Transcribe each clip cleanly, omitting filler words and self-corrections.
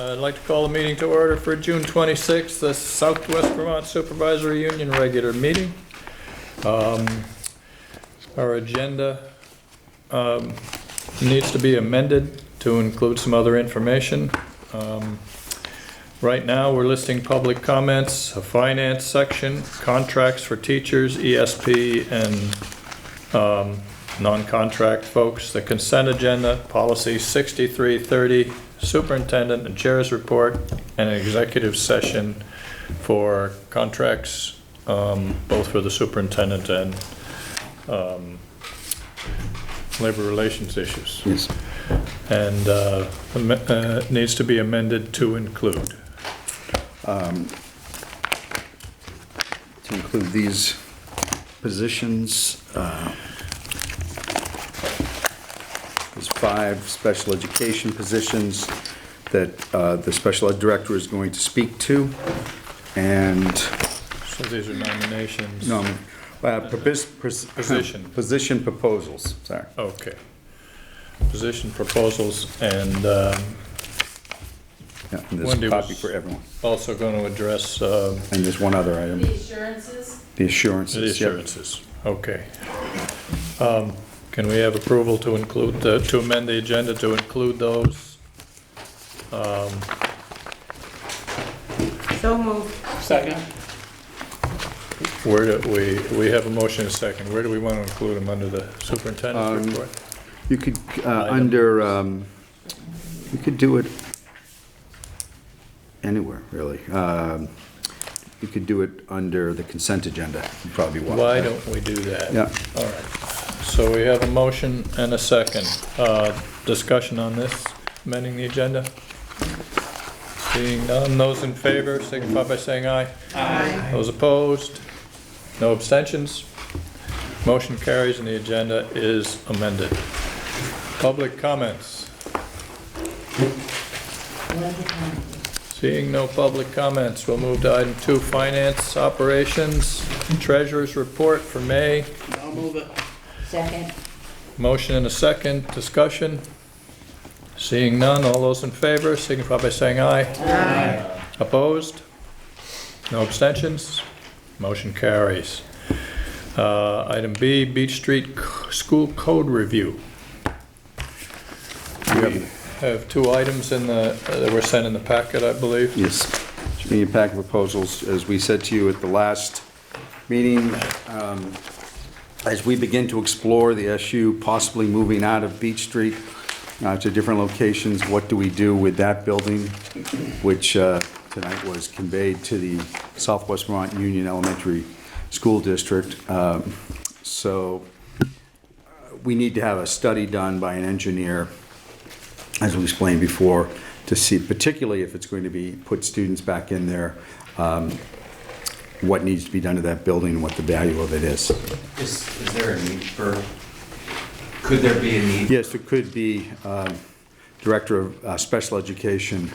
I'd like to call the meeting to order for June 26th, the Southwest Vermont Supervisory Union regular meeting. Our agenda needs to be amended to include some other information. Right now, we're listing public comments, a finance section, contracts for teachers, ESP, and non-contract folks, the consent agenda, policy 6330, superintendent and chair's report, and an executive session for contracts, both for the superintendent and labor relations issues. Yes. And needs to be amended to include. To include these positions, there's 5 special education positions that the special ed director is going to speak to, and So these are nominations. position proposals. Sorry. Okay. Position proposals, and Yeah, and there's Wendy a copy was- for everyone. also going to address And there's one other item. The assurances? The assurances. the yep. assurances. Okay. Can we have approval to include, to amend the agenda to include those? So moved. Second. Where do we have a motion and a second. Where do we want to include them under the superintendent's report? You could, you could do it anywhere, really. You could do it under the consent agenda. You probably want. Why don't we do that? Yeah. All right. So we have a motion and a second. Discussion on this, amending the agenda? Seeing none, those in favor signify by saying aye. Aye. Those opposed? No abstentions? Motion carries and the agenda is amended. Public comments? Seeing no public comments, we'll move to item 2, finance operations, treasurer's report for May. I'll move it. Second. Motion and a second, discussion. Seeing none, all those in favor signify by saying aye. Aye. Opposed? No abstentions? Motion carries. Item B, Beach Street School Code Review. We have 2 items in the, that were sent in the packet, I believe. Yes. Should be a pack of proposals. As we said to you at the last meeting, as we begin to explore the SU possibly moving out of Beach Street to different locations, what do we do with that building, which tonight was conveyed to the Southwest Vermont Union Elementary School District. So we need to have a study done by an engineer, as we explained before, to see, particularly if it's going to be put students back in there, what needs to be done to that building and what the value of it is. Is there a need for, could there be a need? Yes, it could be. Director of Special Education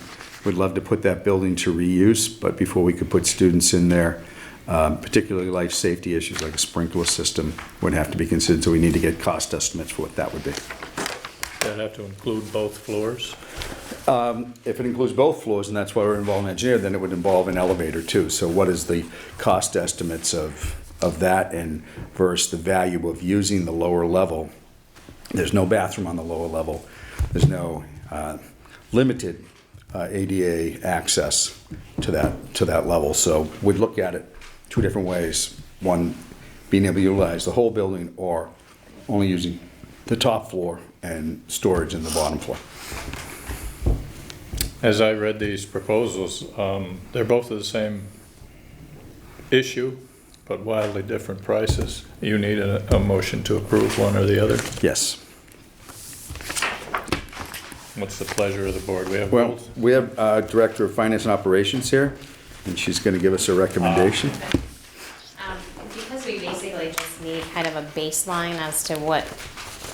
would love to put that building to reuse, but before we could put students in there, particularly life safety issues like a sprinkler system would have to be considered, so we need to get cost estimates for what that would be. That'd have to include both floors. If it includes both floors, and that's why we're involving an engineer, then it would involve an elevator too. So what is the cost estimates of that and versus the value of using the lower level? There's no bathroom on the lower level. There's no limited ADA access to that level. So we'd look at it 2 different ways. One, being able to utilize the whole building, or only using the top floor and storage in the bottom floor. As I read these proposals, they're both of the same issue, but wildly different prices. You need a motion to approve one or the other. Yes. What's the pleasure of the board? We have Well, both. we have Director of Finance and Operations here, and she's going to give us a recommendation. Because we basically just need kind of a baseline as to what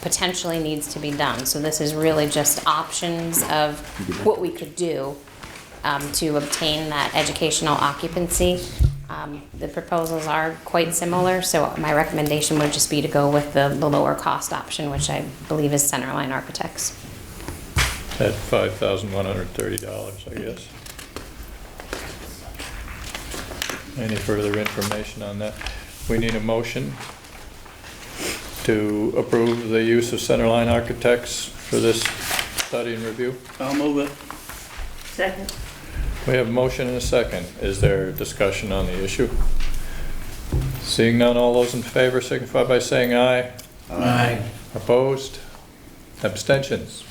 potentially needs to be done. So this is really just options of what we could do to obtain that educational occupancy. The proposals are quite similar, so my recommendation would just be to go with the lower cost option, which I believe is Centerline Architects. at $5,130, I guess. Any further information on that? We need a motion to approve the use of Centerline Architects for this study and review. I'll move it. Second. We have a motion and a second. Is there discussion on the issue? Seeing none, all those in favor signify by saying aye. Aye. Opposed? Abstentions?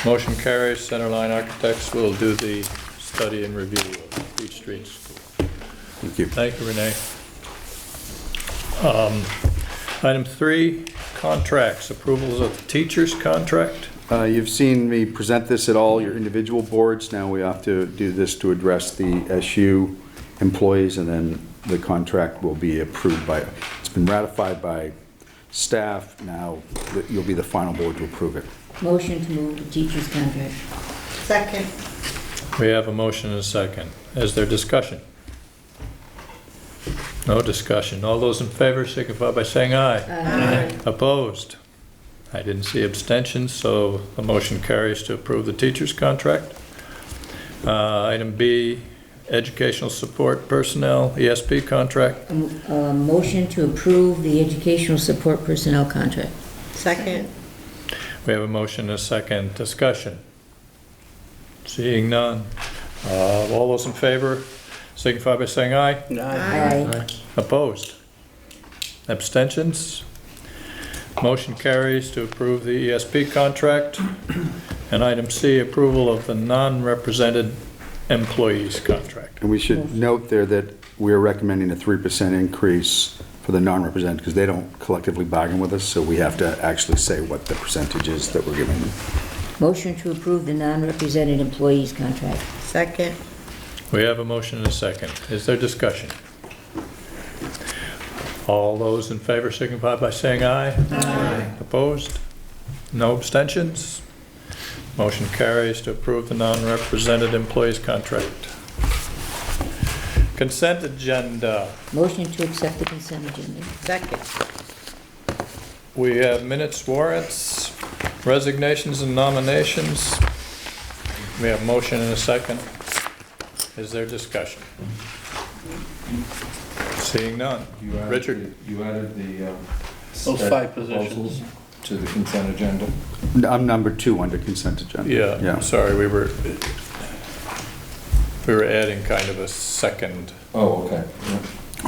Motion carries. Centerline Architects will do the study and review of Beach Street School. Thank you. Thank you, Renee. Item 3, contracts. Approvals of the teacher's contract. You've seen me present this at all your individual boards. Now we have to do this to address the SU employees, and then the contract will be approved by, it's been ratified by staff. Now you'll be the final board to approve it. Motion to move the teacher's contract. Second. We have a motion and a second. Is there discussion? No discussion. All those in favor signify by saying aye. Aye. Opposed? I didn't see abstentions, so the motion carries to approve the teacher's contract. Item B, educational support personnel, ESP contract. Motion to approve the educational support personnel contract. Second. We have a motion and a second. Discussion. Seeing none. All those in favor signify by saying aye. Aye. Opposed? Abstentions? Motion carries to approve the ESP contract. And item C, approval of the non-represented employees contract. And we should note there that we're recommending a 3% increase for the non-represented because they don't collectively bargain with us, so we have to actually say what the percentage is that we're giving them. Motion to approve the non-represented employees contract. Second. We have a motion and a second. Is there discussion? All those in favor signify by saying aye. Aye. Opposed? No abstentions? Motion carries to approve the non-represented employees contract. Consent agenda. Motion to accept the consent agenda. Second. We have minutes, warrants, resignations and nominations. We have motion and a second. Is there discussion? Seeing none. Richard? You added the Those 5 positions to the consent agenda. I'm number 2 under consent agenda. Yeah, sorry, we were adding kind of a second Oh, okay. Yeah.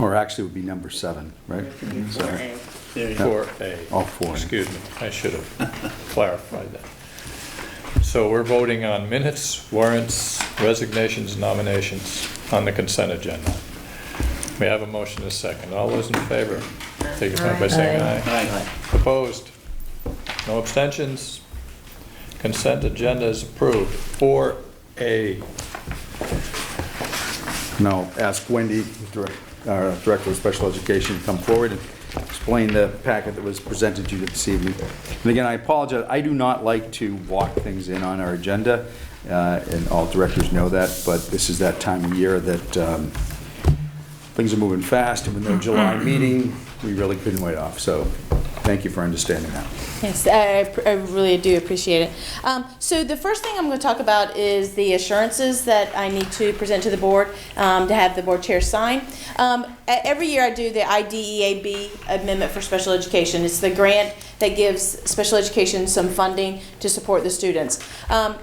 Or actually it would be number 7, right? Sorry. There you go. for A. All 4. Excuse me, I should have clarified that. So we're voting on minutes, warrants, resignations, nominations on the consent agenda. We have a motion and a second. All those in favor, signify by saying aye. Aye. Opposed? No abstentions? Consent agenda is approved. 4A. Now ask Wendy, Director of Special Education, to come forward and explain the packet that was presented to you this evening. And again, I apologize, I do not like to walk things in on our agenda, and all directors know that, but this is that time of year that things are moving fast, and with no July meeting, we really couldn't wait off. So thank you for understanding that. Yes, I really do appreciate it. So the first thing I'm going to talk about is the assurances that I need to present to the board to have the board chair sign. Every year I do the IDEAB Amendment for Special Education. It's the grant that gives special education some funding to support the students.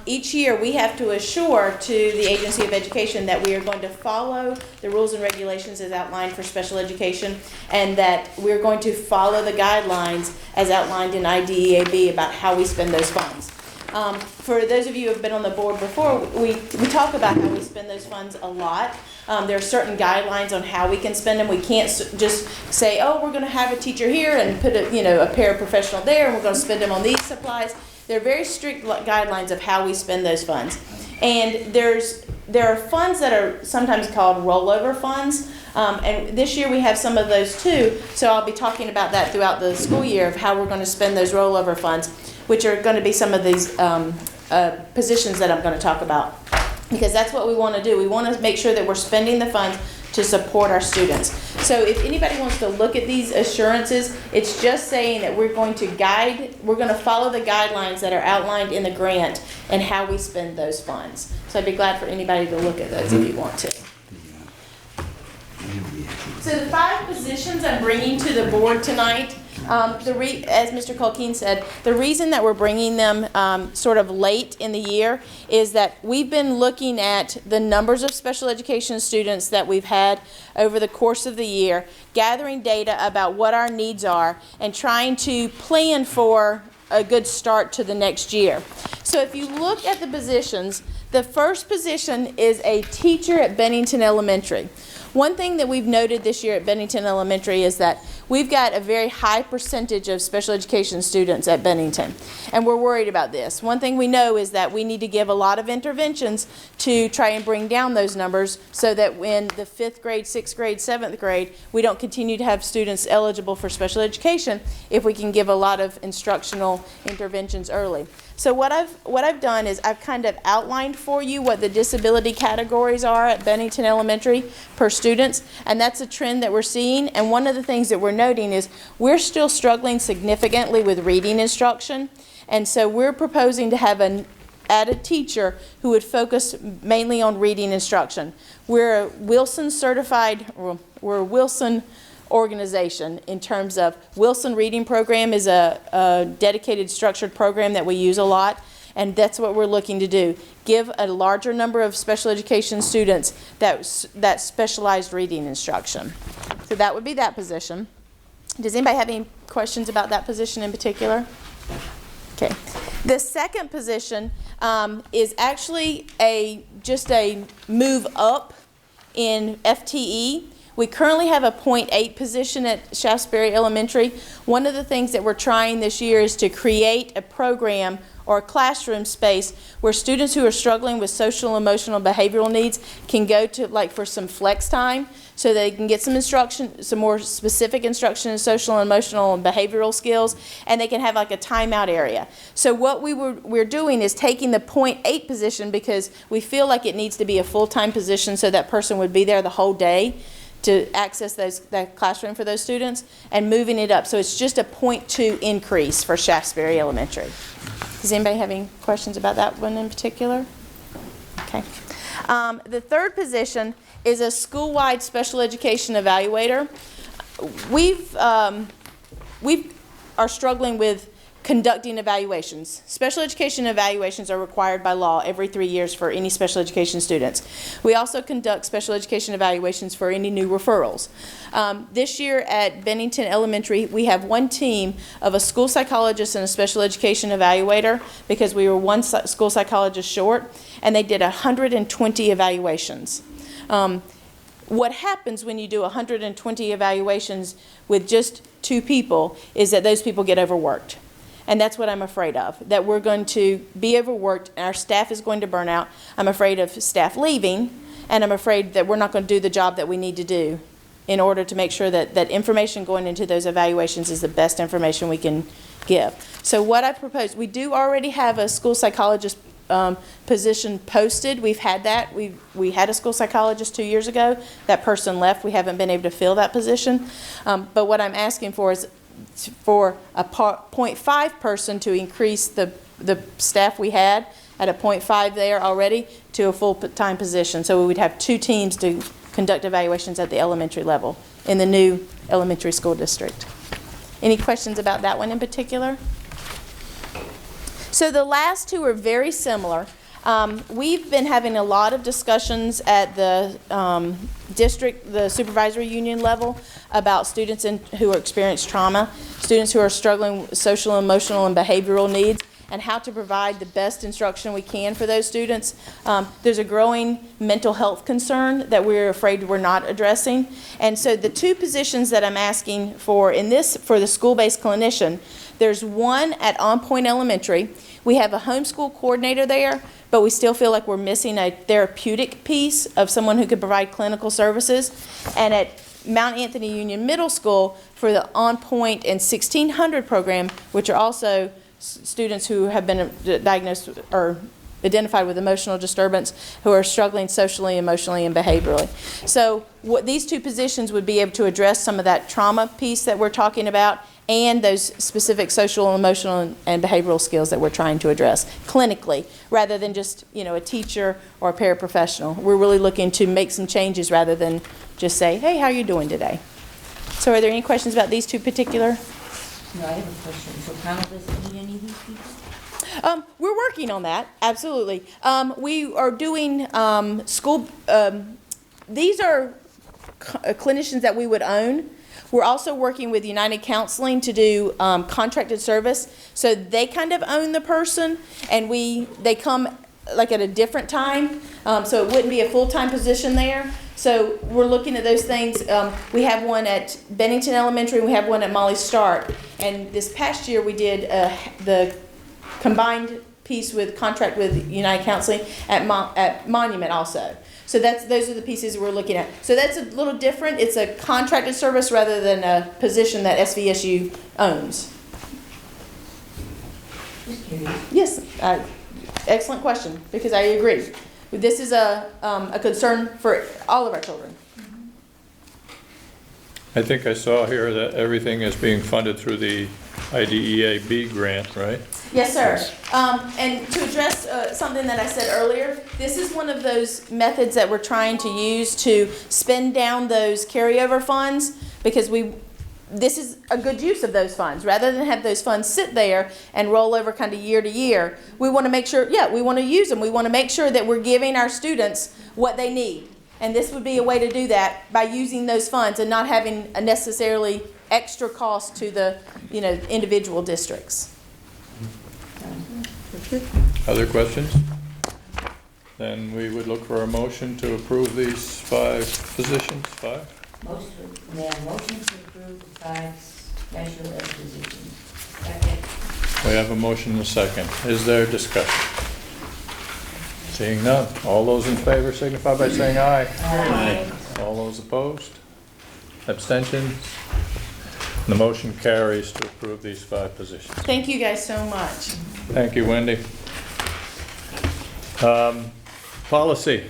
Each year we have to assure to the Agency of Education that we are going to follow the rules and regulations as outlined for special education, and that we're going to follow the guidelines as outlined in IDEAB about how we spend those funds. For those of you who have been on the board before, we talk about how we spend those funds a lot. There are certain guidelines on how we can spend them. We can't just say, oh, we're going to have a teacher here and put a paraprofessional there, and we're going to spend them on these supplies. There are very strict guidelines of how we spend those funds. And there are funds that are sometimes called rollover funds. And this year we have some of those too. So I'll be talking about that throughout the school year of how we're going to spend those rollover funds, which are going to be some of these positions that I'm going to talk about. Because that's what we want to do. We want to make sure that we're spending the funds to support our students. So if anybody wants to look at these assurances, it's just saying that we're going to follow the guidelines that are outlined in the grant and how we spend those funds. So I'd be glad for anybody to look at those if you want to. So the 5 positions I'm bringing to the board tonight, as Mr. Culkeen said, the reason that we're bringing them sort of late in the year is that we've been looking at the numbers of special education students that we've had over the course of the year, gathering data about what our needs are, and trying to plan for a good start to the next year. So if you look at the positions, the first position is a teacher at Bennington Elementary. One thing that we've noted this year at Bennington Elementary is that we've got a very high percentage of special education students at Bennington, and we're worried about this. One thing we know is that we need to give a lot of interventions to try and bring down those numbers so that in the 5th grade, 6th grade, 7th grade, we don't continue to have students eligible for special education if we can give a lot of instructional interventions early. So what I've done is I've kind of outlined for you what the disability categories are at Bennington Elementary per students, and that's a trend that we're seeing. And one of the things that we're noting is we're still struggling significantly with reading instruction, and so we're proposing to have an added teacher who would focus mainly on reading instruction. We're a Wilson certified, we're a Wilson organization in terms of Wilson Reading Program is a dedicated structured program that we use a lot, and that's what we're looking to do. Give a larger number of special education students that specialized reading instruction. So that would be that position. Does anybody have any questions about that position in particular? Okay. The second position is actually just a move up in FTE. We currently have a .8 position at Shaftesbury Elementary. One of the things that we're trying this year is to create a program or a classroom space where students who are struggling with social, emotional, behavioral needs can go to, like, for some flex time so they can get some instruction, some more specific instruction in social, emotional, and behavioral skills, and they can have like a timeout area. So what we're doing is taking the .8 position because we feel like it needs to be a full-time position so that person would be there the whole day to access that classroom for those students, and moving it up. So it's just a .2 increase for Shaftesbury Elementary. Does anybody have any questions about that one in particular? Okay. The third position is a school-wide special education evaluator. We are struggling with conducting evaluations. Special education evaluations are required by law every 3 years for any special education students. We also conduct special education evaluations for any new referrals. This year at Bennington Elementary, we have one team of a school psychologist and a special education evaluator because we were one school psychologist short, and they did 120 evaluations. What happens when you do 120 evaluations with just 2 people is that those people get overworked. And that's what I'm afraid of, that we're going to be overworked and our staff is going to burn out. I'm afraid of staff leaving, and I'm afraid that we're not going to do the job that we need to do in order to make sure that information going into those evaluations is the best information we can give. So what I propose, we do already have a school psychologist position posted. We've had that. We had a school psychologist 2 years ago. That person left. We haven't been able to fill that position. But what I'm asking for is for a .5 person to increase the staff we had at a .5 there already to a full-time position. So we would have 2 teams to conduct evaluations at the elementary level in the new elementary school district. Any questions about that one in particular? So the last 2 are very similar. We've been having a lot of discussions at the district, the supervisory union level about students who experience trauma, students who are struggling with social, emotional, and behavioral needs, and how to provide the best instruction we can for those students. There's a growing mental health concern that we're afraid we're not addressing. And so the 2 positions that I'm asking for for the school-based clinician, there's one at On Point Elementary. We have a homeschool coordinator there, but we still feel like we're missing a therapeutic piece of someone who could provide clinical services. And at Mount Anthony Union Middle School for the On Point and 1600 program, which are also students who have been diagnosed or identified with emotional disturbance who are struggling socially, emotionally, and behaviorally. So what these two positions would be able to address some of that trauma piece that we're talking about and those specific social, emotional, and behavioral skills that we're trying to address clinically, rather than just, a teacher or a paraprofessional. We're really looking to make some changes rather than just say, hey, how are you doing today? So are there any questions about these two particular? No, I have a question. So Powell doesn't need any of these people? We're working on that, absolutely. We are doing school, these are clinicians that we would own. We're also working with United Counseling to do contracted service. So they kind of own the person, and they come like at a different time. So it wouldn't be a full-time position there. So we're looking at those things. We have one at Bennington Elementary, and we have one at Molly Stark. And this past year we did the combined piece with contract with United Counseling at Monument also. So those are the pieces we're looking at. So that's a little different. It's a contracted service rather than a position that SVSU owns. Just curious. Yes, excellent question, because I agree. This is a concern for all of our children. I think I saw here that everything is being funded through the IDEA-B grant, right? Yes, sir. And to address something that I said earlier, this is one of those methods that we're trying to use to spend down those carryover funds, because this is a good use of those funds. Rather than have those funds sit there and roll over kind of year to year, we want to make sure, we want to use them. We want to make sure that we're giving our students what they need. And this would be a way to do that by using those funds and not having a necessarily extra cost to the individual districts. Other questions? Then we would look for a motion to approve these 5 positions. 5? May I have a motion to approve the 5 special ed positions? Second. We have a motion and a second. Is there discussion? Seeing none. All those in favor signify by saying aye. Aye. All those opposed? Abstentions? The motion carries to approve these 5 positions. Thank you guys so much. Thank you, Wendy. Policy.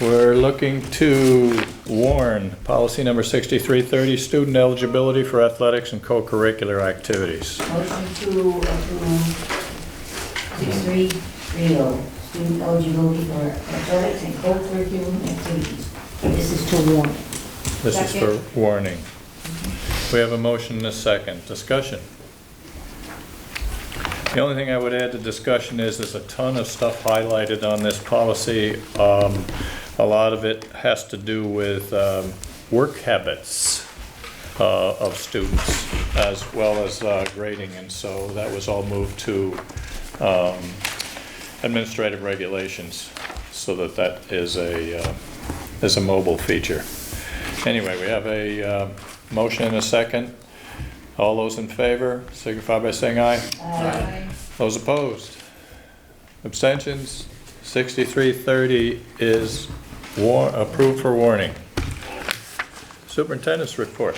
We're looking to warn policy number 6330, student eligibility for athletics and co-curricular activities. Motion to approve 6330, student eligibility for athletics and co-curriculum activities. This is to warn. This is for warning. We have a motion and a second. Discussion. The only thing I would add to discussion is there's a ton of stuff highlighted on this policy. A lot of it has to do with work habits of students as well as grading, and so that was all moved to administrative regulations so that is a mobile feature. Anyway, we have a motion and a second. All those in favor signify by saying aye. Aye. Those opposed? Abstentions? 6330 is approved for warning. Superintendent's report.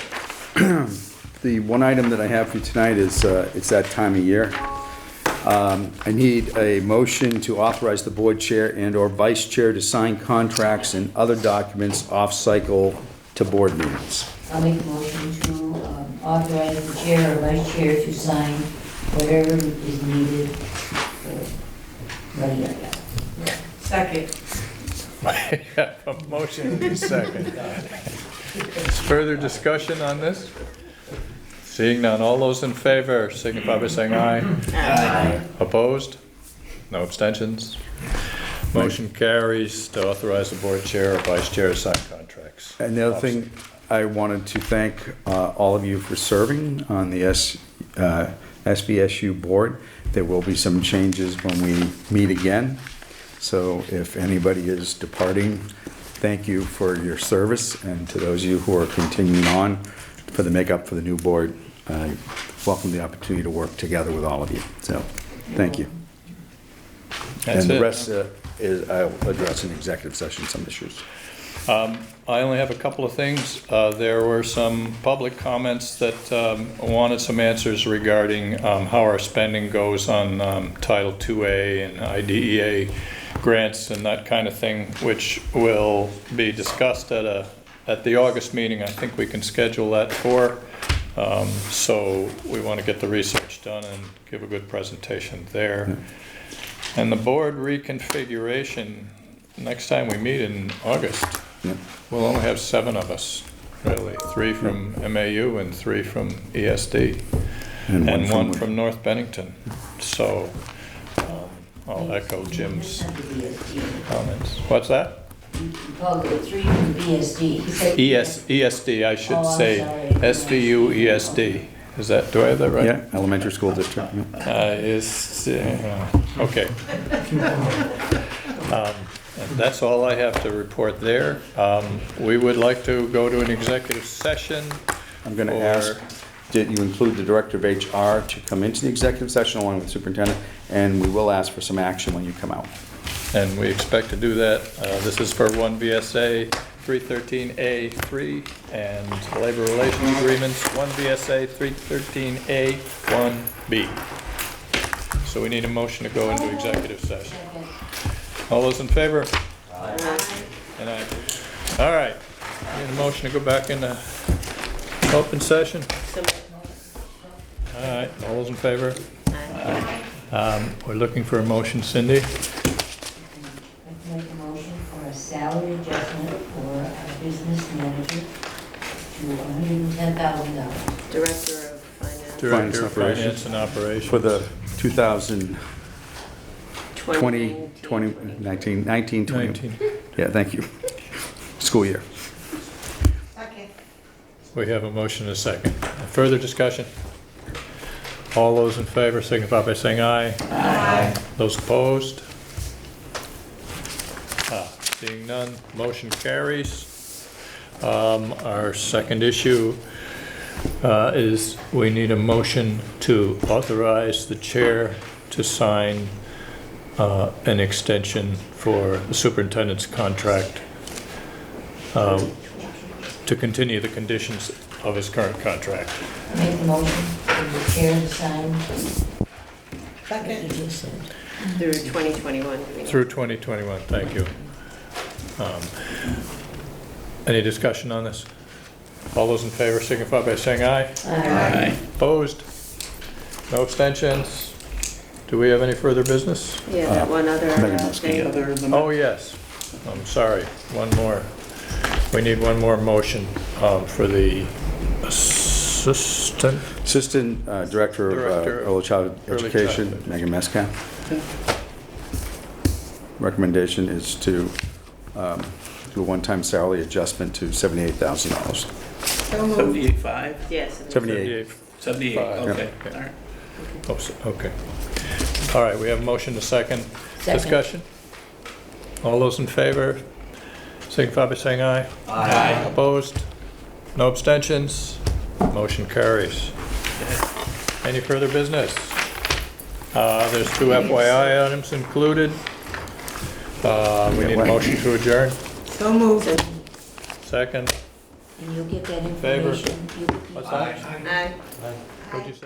The one item that I have for you tonight is, it's that time of year. I need a motion to authorize the board chair and/or vice chair to sign contracts and other documents off-cycle to board meetings. I'll make a motion to authorize the chair or vice chair to sign whatever is needed for regular. Second. I have a motion and a second. Further discussion on this? Seeing none, all those in favor signify by saying aye. Aye. Opposed? No abstentions? Motion carries to authorize the board chair or vice chair to sign contracts. And the other thing, I wanted to thank all of you for serving on the SVSU Board. There will be some changes when we meet again. So if anybody is departing, thank you for your service. And to those of you who are continuing on for the makeup for the new board, I welcome the opportunity to work together with all of you. So thank you. That's and the it. rest is I'll address in executive session some issues. I only have a couple of things. There were some public comments that wanted some answers regarding how our spending goes on Title IIA and IDEA grants and that kind of thing, which will be discussed at the August meeting. I think we can schedule that for. So we want to get the research done and give a good presentation there. And the board reconfiguration, next time we meet in August, we'll only have 7 of us, really. 3 from MAU and 3 from ESD, and 1 from North Bennington. So I'll echo Jim's comments. What's that? You called it 3 from BSD. ESD, I should Oh, I'm say. sorry. SVU ESD. Is that, do I have that right? Yeah, elementary school district. Yeah. Okay. That's all I have to report there. We would like to go to an executive session. I'm going to for- ask, did you include the director of HR to come into the executive session along with the superintendent? And we will ask for some action when you come out. And we expect to do that. This is for 1 VSA 313A3 and labor relations agreements, 1 VSA 313A 1B. So we need a motion to go into executive session. All those in favor? Aye. And aye. All right. Need a motion to go back into open session? All right. All those in favor? We're looking for a motion. Cindy? I'd make a motion for a salary adjustment for our business manager to $110,000. Director of Finance. Director of Finance Finance and Operations. For the 19, 20. 19. Yeah, thank you. School year. We have a motion and a second. Further discussion? All those in favor signify by saying aye. Aye. Those opposed? Seeing none, motion carries. Our second issue is we need a motion to authorize the chair to sign an extension for the superintendent's contract to continue the conditions of his current contract. Make a motion for the chair to sign. Through 2021. Through 2021, thank you. Any discussion on this? All those in favor signify by saying aye. Aye. Opposed? No abstentions? Do we have any further business? Yeah, that one other Megan Muskett. thing. Other than Oh, yes. I'm sorry, one more. We need one more motion for the assistant. Assistant Director Director of of Early Childhood Early Education, Childhood. Megan Mescat. Recommendation is to do a one-time salary adjustment to $78,000. 78.5? Yes. 78. 78, Five. okay, Yeah. all right. Oh, okay. All right, we have a motion to second. Second. Discussion? All those in favor signify by saying aye. Aye. Opposed? No abstentions? Motion carries. Any further business? There's 2 FYI items included. We need a motion to adjourn. So moved. Second. And you'll get that Favor. information. What's that? Aye. What'd you say?